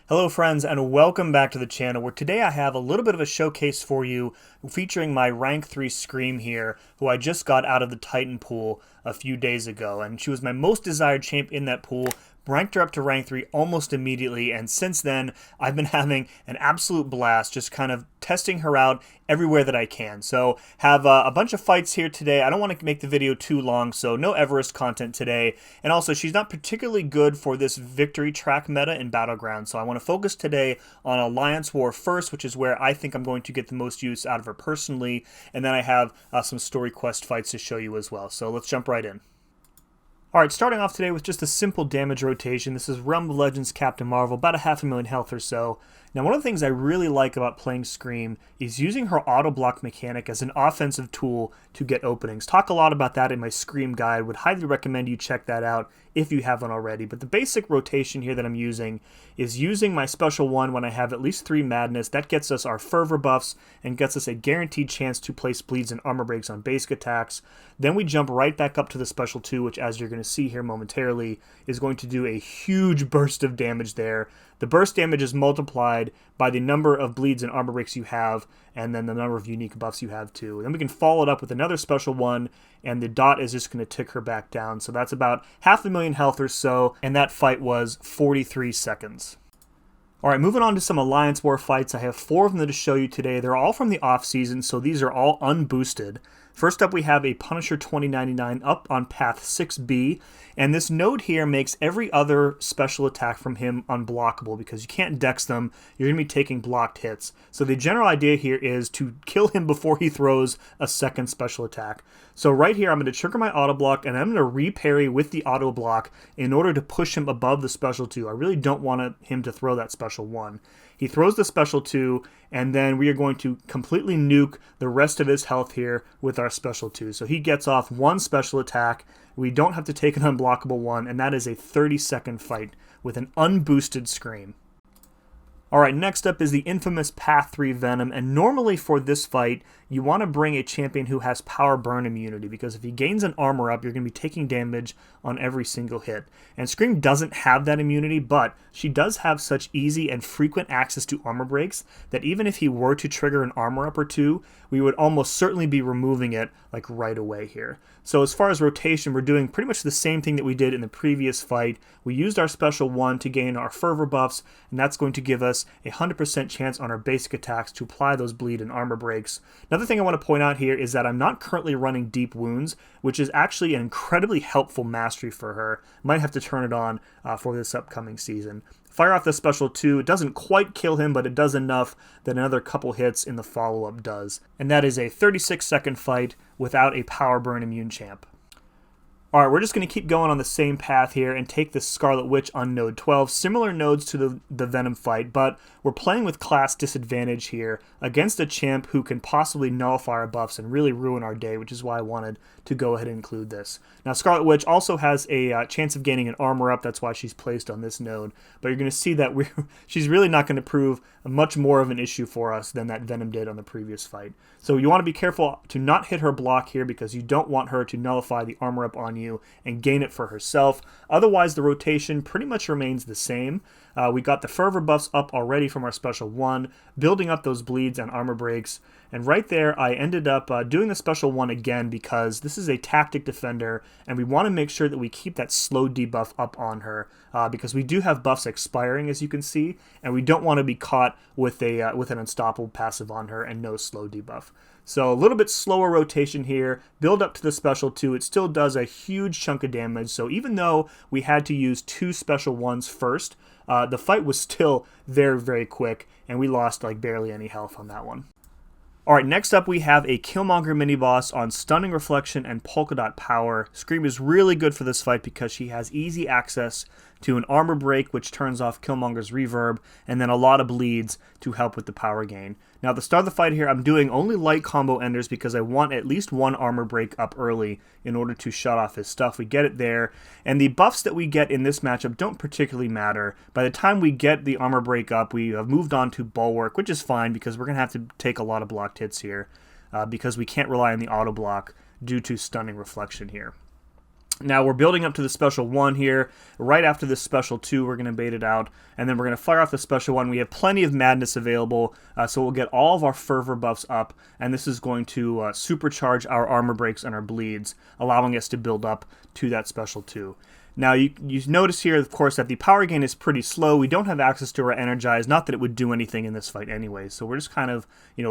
Hello friends and welcome back to the channel where today I have a little bit of a showcase for you featuring my rank 3 Scream here, who I just got out of the Titan pool a few days ago, and she was my most desired champ in that pool. Ranked her up to rank 3 almost immediately, and since then I've been having an absolute blast just kind of testing her out everywhere that I can. So have a bunch of fights here today. I don't want to make the video too long, so no Everest content today. And also she's not particularly good for this victory track meta in Battleground, so I want to focus today on Alliance War first, which is where I think I'm going to get the most use out of her personally, and then I have some story quest fights to show you as well. So let's jump right in. Alright, starting off today with just a simple damage rotation. This is Realm of Legends Captain Marvel, about a 500,000 health or so. Now, one of the things I really like about playing Scream is using her auto block mechanic as an offensive tool to get openings. Talk a lot about that in my Scream guide. Would highly recommend you check that out if you haven't already. But the basic rotation here that I'm using is using my special one when I have at least 3 Madness. That gets us our Fervor buffs and gets us a guaranteed chance to place bleeds and armor breaks on basic attacks. Then we jump right back up to the special 2, which, as you're going to see here momentarily, is going to do a huge burst of damage there. The burst damage is multiplied by the number of bleeds and armor breaks you have, and then the number of unique buffs you have too. And then we can follow it up with another special one, and the dot is just going to tick her back down. So that's about 500,000 health or so, and that fight was 43 seconds. Alright, moving on to some Alliance War fights. I have 4 of them to show you today. They're all from the off-season, so these are all unboosted. First up, we have a Punisher 2099 up on path 6B, and this node here makes every other special attack from him unblockable because you can't dex them. You're going to be taking blocked hits. So the general idea here is to kill him before he throws a second special attack. So right here, I'm going to trigger my auto block, and I'm going to re-parry with the auto block in order to push him above the special 2. I really don't want him to throw that special 1. He throws the special 2, and then we are going to completely nuke the rest of his health here with our special 2. So he gets off 1 special attack. We don't have to take an unblockable one, and that is a 30-second fight with an unboosted Scream. Alright, next up is the infamous Path 3 Venom, and normally for this fight, you want to bring a champion who has power burn immunity, because if he gains an armor up, you're going to be taking damage on every single hit. And Scream doesn't have that immunity, but she does have such easy and frequent access to armor breaks that even if he were to trigger an armor up or 2, we would almost certainly be removing it like right away here. So as far as rotation, we're doing pretty much the same thing that we did in the previous fight. We used our special 1 to gain our fervor buffs, and that's going to give us a 100% chance on our basic attacks to apply those bleed and armor breaks. Another thing I want to point out here is that I'm not currently running deep wounds, which is actually an incredibly helpful mastery for her. Might have to turn it on for this upcoming season. Fire off the special 2. It doesn't quite kill him, but it does enough that another couple hits in the follow-up does. And that is a 36-second fight without a power burn immune champ. Alright, we're just going to keep going on the same path here and take the Scarlet Witch on node 12. Similar nodes to the Venom fight, but we're playing with class disadvantage here against a champ who can possibly nullify our buffs and really ruin our day, which is why I wanted to go ahead and include this. Now, Scarlet Witch also has a chance of gaining an armor up. That's why she's placed on this node. But you're going to see that she's really not going to prove much more of an issue for us than that Venom did on the previous fight. So you want to be careful to not hit her block here because you don't want her to nullify the armor up on you and gain it for herself. Otherwise, the rotation pretty much remains the same. We got the fervor buffs up already from our special 1, building up those bleeds and armor breaks. And right there, I ended up doing the special 1 again because this is a tactic defender, and we want to make sure that we keep that slow debuff up on her because we do have buffs expiring, as you can see, and we don't want to be caught with an unstoppable passive on her and no slow debuff. So a little bit slower rotation here, build up to the special 2. It still does a huge chunk of damage, so even though we had to use 2 special 1s first, the fight was still very, very quick, and we lost like barely any health on that one. Alright, next up we have a Killmonger mini-boss on Stunning Reflection and Polka Dot Power. Scream is really good for this fight because she has easy access to an armor break, which turns off Killmonger's reverb, and then a lot of bleeds to help with the power gain. Now, at the start of the fight here, I'm doing only light combo enders because I want at least 1 armor break up early in order to shut off his stuff. We get it there, and the buffs that we get in this matchup don't particularly matter. By the time we get the armor break up, we have moved on to Bulwark, which is fine because we're going to have to take a lot of blocked hits here because we can't rely on the auto block due to Stunning Reflection here. Now we're building up to the special 1 here. Right after this special 2, we're going to bait it out, and then we're going to fire off the special 1. We have plenty of madness available, so we'll get all of our fervor buffs up, and this is going to supercharge our armor breaks and our bleeds, allowing us to build up to that special 2. Now, you notice here, of course, that the power gain is pretty slow. We don't have access to our Energize, not that it would do anything in this fight anyway. So we're just kind of,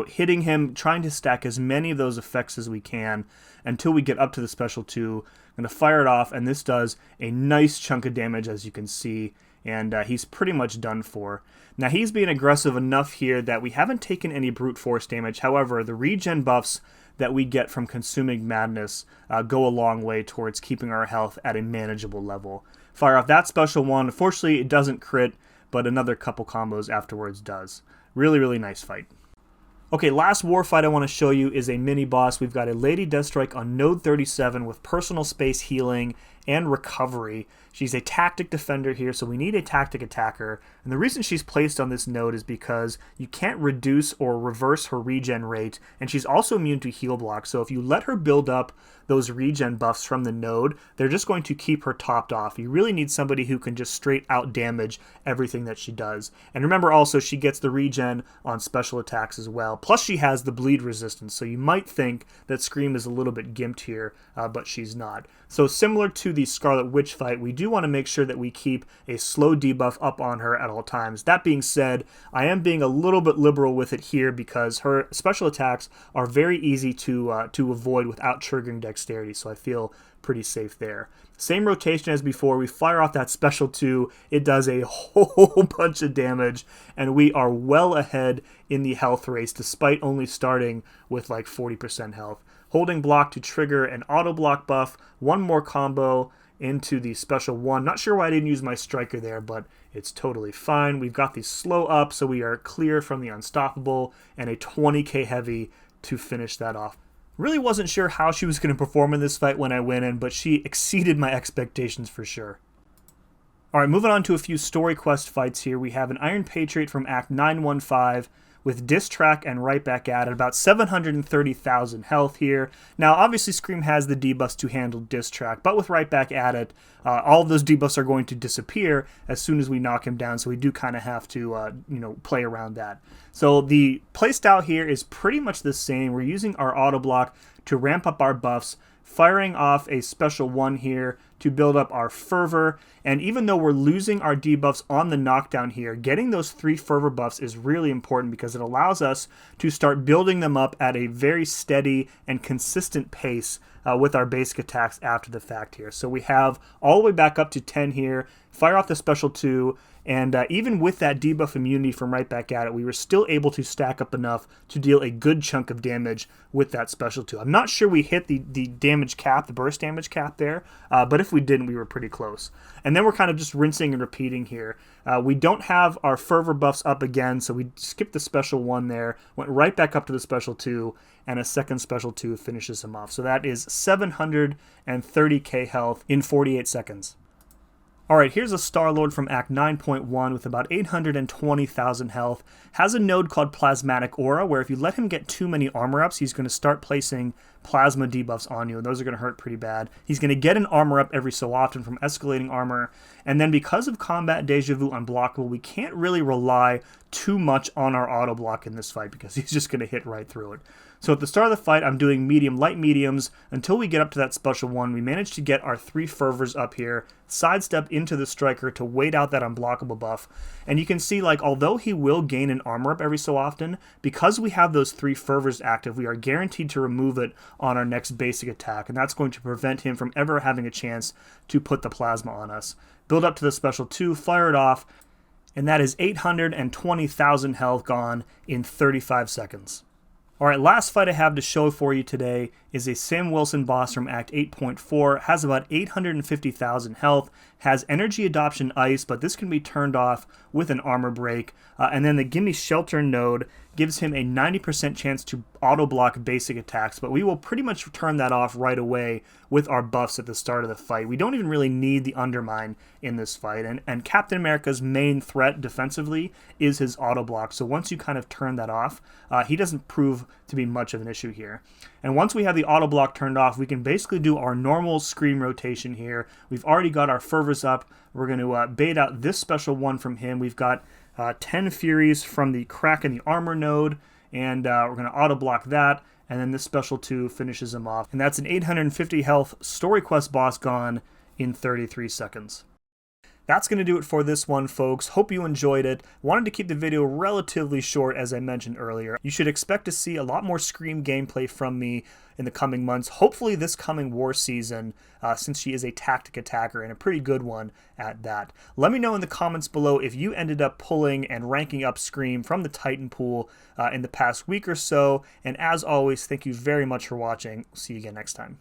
hitting him, trying to stack as many of those effects as we can until we get up to the special 2. I'm going to fire it off, and this does a nice chunk of damage, as you can see, and he's pretty much done for. Now, he's being aggressive enough here that we haven't taken any brute force damage. However, the regen buffs that we get from consuming madness go a long way towards keeping our health at a manageable level. Fire off that special 1. Unfortunately, it doesn't crit, but another couple combos afterwards does. Really, really nice fight. Okay, last war fight I want to show you is a mini boss. We've got a Lady Deathstrike on node 37 with personal space healing and recovery. She's a tactic defender here, so we need a tactic attacker. And the reason she's placed on this node is because you can't reduce or reverse her regen rate, and she's also immune to heal block. So if you let her build up those regen buffs from the node, they're just going to keep her topped off. You really need somebody who can just straight out damage everything that she does. And remember also, she gets the regen on special attacks as well. Plus she has the bleed resistance, so you might think that Scream is a little bit gimped here, but she's not. So similar to the Scarlet Witch fight, we do want to make sure that we keep a slow debuff up on her at all times. That being said, I am being a little bit liberal with it here because her special attacks are very easy to avoid without triggering dexterity, so I feel pretty safe there. Same rotation as before. We fire off that special 2. It does a whole bunch of damage, and we are well ahead in the health race despite only starting with like 40% health. Holding block to trigger an auto block buff. One more combo into the special 1. Not sure why I didn't use my striker there, but it's totally fine. We've got the slow up, so we are clear from the unstoppable, and a 20k heavy to finish that off. Really wasn't sure how she was going to perform in this fight when I went in, but she exceeded my expectations for sure. Alright, moving on to a few story quest fights here. We have an Iron Patriot from Act 915 with Diss Track and Right Back at it, about 730,000 health here. Now, obviously, Scream has the debuffs to handle Diss Track, but with Right Back at it, all of those debuffs are going to disappear as soon as we knock him down, so we do kind of have to, play around that. So the playstyle here is pretty much the same. We're using our auto block to ramp up our buffs, firing off a special 1 here to build up our fervor, and even though we're losing our debuffs on the knockdown here, getting those 3 fervor buffs is really important because it allows us to start building them up at a very steady and consistent pace with our basic attacks after the fact here. So we have all the way back up to 10 here, fire off the special 2, and even with that debuff immunity from Right Back at it, we were still able to stack up enough to deal a good chunk of damage with that special 2. I'm not sure we hit the damage cap, the burst damage cap there, but if we didn't, we were pretty close. And then we're kind of just rinsing and repeating here. We don't have our fervor buffs up again, so we skipped the special 1 there, went right back up to the special 2, and a second special 2 finishes him off. So that is 730k health in 48 seconds. Alright, here's a Star-Lord from Act 9.1 with about 820,000 health. Has a node called Plasmatic Aura, where if you let him get too many armor ups, he's going to start placing plasma debuffs on you, and those are going to hurt pretty bad. He's going to get an armor up every so often from escalating armor, and then because of combat Deja Vu unblockable, we can't really rely too much on our auto block in this fight because he's just going to hit right through it. So at the start of the fight, I'm doing medium, light mediums until we get up to that special 1. We managed to get our 3 fervors up here, sidestep into the striker to wait out that unblockable buff. And you can see, like, although he will gain an armor up every so often, because we have those 3 fervors active, we are guaranteed to remove it on our next basic attack, and that's going to prevent him from ever having a chance to put the plasma on us. Build up to the special 2, fire it off, and that is 820,000 health gone in 35 seconds. Alright, last fight I have to show for you today is a Sam Wilson boss from Act 8.4, has about 850,000 health, has energy adoption ice, but this can be turned off with an armor break, and then the Gimme Shelter node gives him a 90% chance to auto-block basic attacks, but we will pretty much turn that off right away with our buffs at the start of the fight. We don't even really need the Undermine in this fight, and Captain America's main threat defensively is his auto-block, so once you kind of turn that off, he doesn't prove to be much of an issue here. And once we have the auto block turned off, we can basically do our normal scream rotation here. We've already got our fervors up. We're going to bait out this special one from him. We've got 10 Furies from the crack in the armor node, and we're going to auto block that, and then this special 2 finishes him off. And that's an 850 health story quest boss gone in 33 seconds. That's going to do it for this one, folks. Hope you enjoyed it. Wanted to keep the video relatively short, as I mentioned earlier. You should expect to see a lot more Scream gameplay from me in the coming months, hopefully this coming war season, since she is a tactic attacker, and a pretty good one at that. Let me know in the comments below if you ended up pulling and ranking up Scream from the Titan pool in the past week or so. And as always, thank you very much for watching. See you again next time.